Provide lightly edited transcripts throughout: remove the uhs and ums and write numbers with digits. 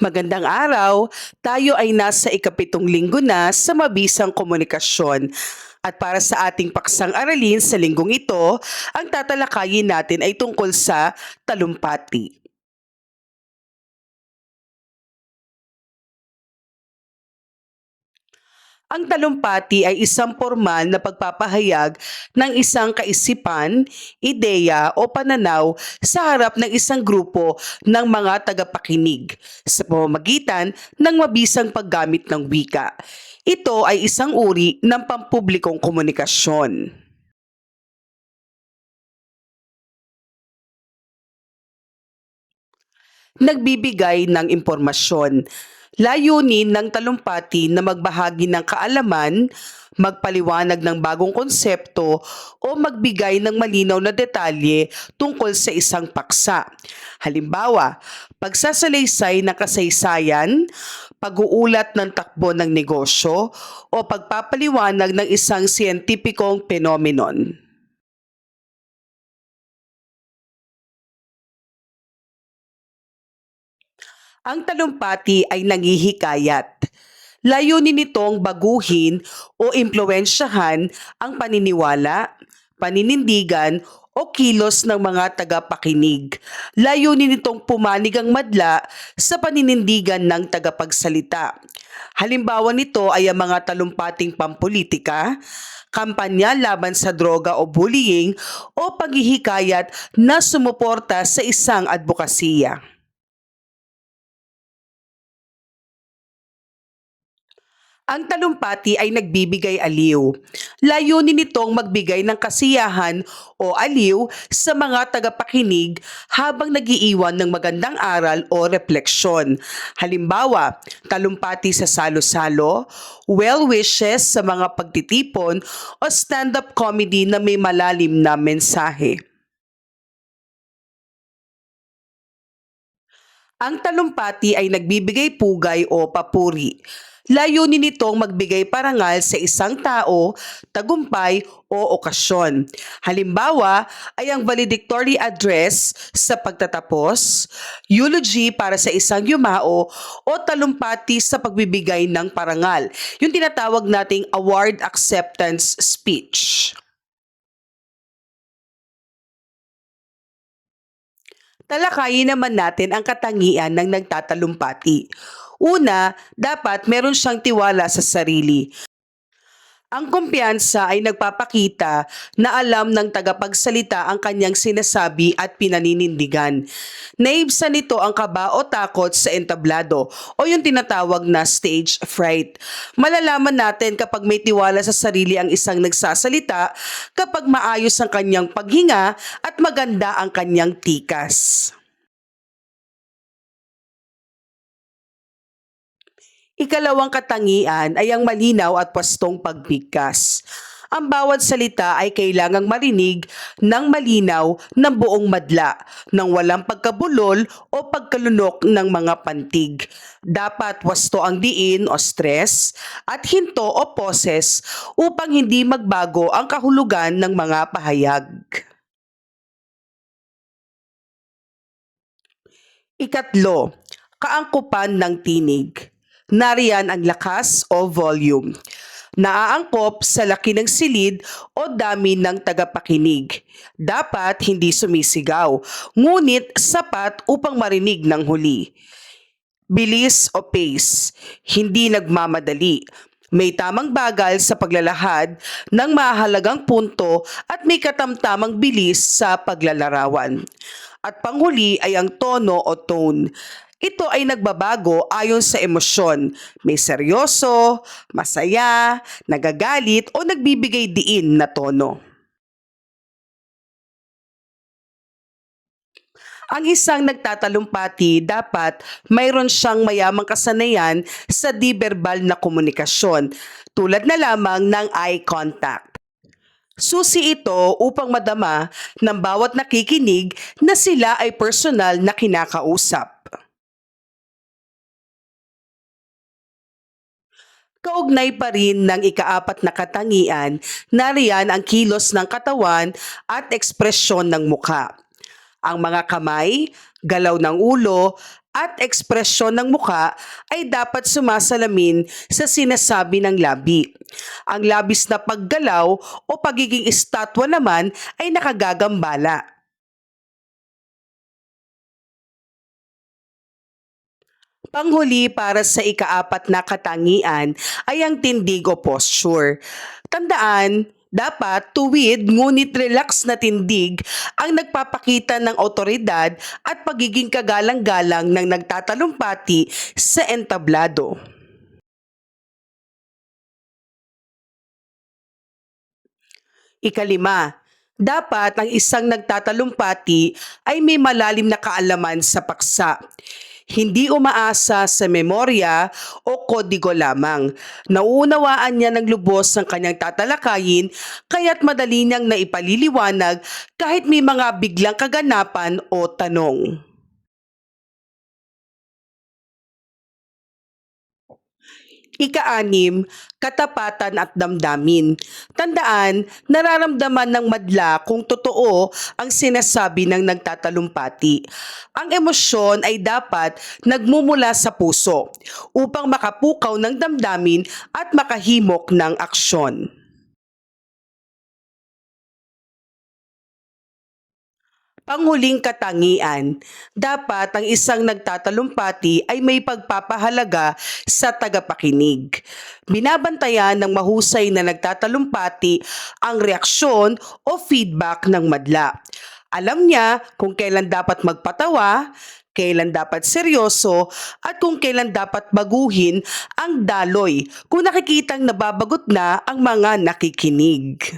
Magandang araw! Tayo ay nasa ikapitong linggo na sa mabisang komunikasyon. At para sa ating paksang aralin sa linggong ito, ang tatalakayin natin ay tungkol sa talumpati. Ang talumpati ay isang formal na pagpapahayag ng isang kaisipan, ideya o pananaw sa harap ng isang grupo ng mga tagapakinig sa pamamagitan ng mabisang paggamit ng wika. Ito ay isang uri ng pampublikong komunikasyon. Nagbibigay ng impormasyon. Layunin ng talumpati na magbahagi ng kaalaman, magpaliwanag ng bagong konsepto o magbigay ng malinaw na detalye tungkol sa isang paksa. Halimbawa, pagsasalaysay ng kasaysayan, pag-uulat ng takbo ng negosyo o pagpapaliwanag ng isang siyentipikong phenomenon. Ang talumpati ay nanghihikayat. Layunin nitong baguhin o impluwensyahan ang paniniwala, paninindigan o kilos ng mga tagapakinig. Layunin nitong pumanig ang madla sa paninindigan ng tagapagsalita. Halimbawa nito ay ang mga talumpating pampolitika, kampanya laban sa droga o bullying o paghihikayat na sumuporta sa isang advokasya. Ang talumpati ay nagbibigay aliw. Layunin nitong magbigay ng kasiyahan o aliw sa mga tagapakinig habang nagiiwan ng magandang aral o refleksyon. Halimbawa, talumpati sa salo-salo, well wishes sa mga pagtitipon o stand-up comedy na may malalim na mensahe. Ang talumpati ay nagbibigay pugay o papuri. Layunin nitong magbigay parangal sa isang tao, tagumpay o okasyon. Halimbawa ay ang valedictory address sa pagtatapos, eulogy para sa isang yumao o talumpati sa pagbibigay ng parangal. Yung tinatawag nating award acceptance speech. Talakayin naman natin ang katangian ng nagtatalumpati. Una, dapat meron siyang tiwala sa sarili. Ang kumpiyansa ay nagpapakita na alam ng tagapagsalita ang kanyang sinasabi at pinaninindigan. Naibsan nito ang kaba o takot sa entablado o yung tinatawag na stage fright. Malalaman natin kapag may tiwala sa sarili ang isang nagsasalita, kapag maayos ang kanyang paghinga at maganda ang kanyang tikas. Ikalawang katangian ay ang malinaw at pastong pagbigkas. Ang bawat salita ay kailangang marinig ng malinaw ng buong madla, ng walang pagkabulol o pagkalunok ng mga pantig. Dapat wasto ang diin o stress at hinto o poses upang hindi magbago ang kahulugan ng mga pahayag. Ikatlo, kaangkupan ng tinig. Nariyan ang lakas o volume. Naaangkop sa laki ng silid o dami ng tagapakinig. Dapat hindi sumisigaw, ngunit sapat upang marinig ng huli. Bilis o pace, hindi nagmamadali. May tamang bagal sa paglalahad ng mahalagang punto at may katamtamang bilis sa paglalarawan. At panghuli ay ang tono o tone. Ito ay nagbabago ayon sa emosyon. May seryoso, masaya, nagagalit o nagbibigay diin na tono. Ang isang nagtatalumpati dapat mayroon siyang mayamang kasanayan sa di-verbal na komunikasyon, tulad na lamang ng eye contact. Susi ito upang madama ng bawat nakikinig na sila ay personal na kinakausap. Kaugnay pa rin ng ikaapat na katangian, nariyan ang kilos ng katawan at ekspresyon ng mukha. Ang mga kamay, Galaw ng ulo at ekspresyon ng muka ay dapat sumasalamin sa sinasabi ng labi. Ang labis na paggalaw o pagiging estatwa naman ay nakagagambala. Panghuli para sa ikaapat na katangian ay ang tindig o posture. Tandaan, dapat tuwid ngunit relax na tindig ang nagpapakita ng otoridad at pagiging kagalang-galang ng nagtatalumpati sa entablado. Ikalima, dapat ang isang nagtatalumpati ay may malalim na kaalaman sa paksa. Hindi umaasa sa memorya o kodigo lamang. Nauunawaan niya ng lubos ang kanyang tatalakayin kaya't madali niyang naipaliliwanag kahit may mga biglang kaganapan o tanong. Ika-anim, katapatan at damdamin. Tandaan, nararamdaman ng madla kung totoo ang sinasabi ng nagtatalumpati. Ang emosyon ay dapat nagmumula sa puso upang makapukaw ng damdamin at makahimok ng aksyon. Panghuling katangian, dapat ang isang nagtatalumpati ay may pagpapahalaga sa tagapakinig. Binabantayan ng mahusay na nagtatalumpati ang reaksyon o feedback ng madla. Alam niya kung kailan dapat magpatawa, kailan dapat seryoso, at kung kailan dapat baguhin ang daloy kung nakikitang nababagot na ang mga nakikinig.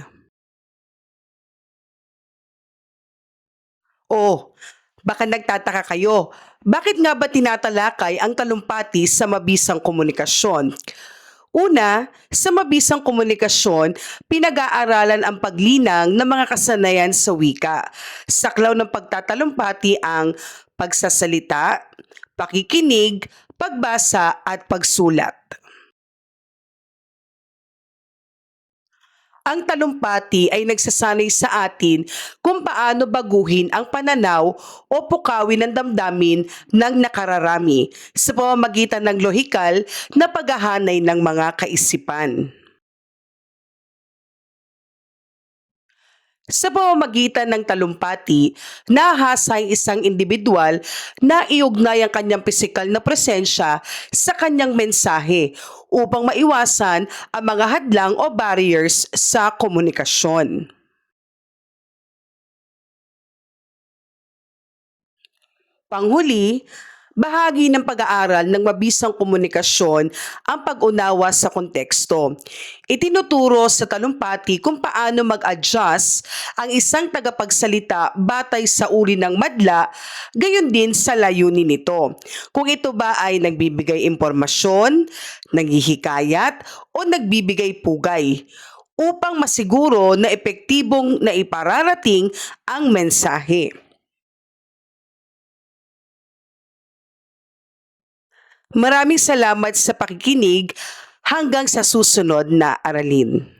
Oh, baka nagtataka kayo, bakit nga ba tinatalakay ang talumpati sa mabisang komunikasyon? Una, sa mabisang komunikasyon, pinag-aaralan ang paglinang ng mga kasanayan sa wika. Saklaw ng pagtatalumpati ang pagsasalita, pakikinig, pagbasa at pagsulat. Ang talumpati ay nagsasanay sa atin kung paano baguhin ang pananaw o pukawin ng damdamin ng nakararami sa pamamagitan ng lohikal na paghahanay ng mga kaisipan. Sa pamamagitan ng talumpati, nahasa ang isang individual na iugnay ang kanyang pisikal na presensya sa kanyang mensahe upang maiwasan ang mga hadlang o barriers sa komunikasyon. Panghuli, bahagi ng pag-aaral ng mabisang komunikasyon ang pag-unawa sa konteksto. Itinuturo sa talumpati kung paano mag-adjust ang isang tagapagsalita batay sa uri ng madla, gayon din sa layunin nito. Kung ito ba ay nagbibigay impormasyon, naghihikayat, o nagbibigay pugay upang masiguro na epektibong na ipararating ang mensahe. Maraming salamat sa pakikinig hanggang sa susunod na aralin.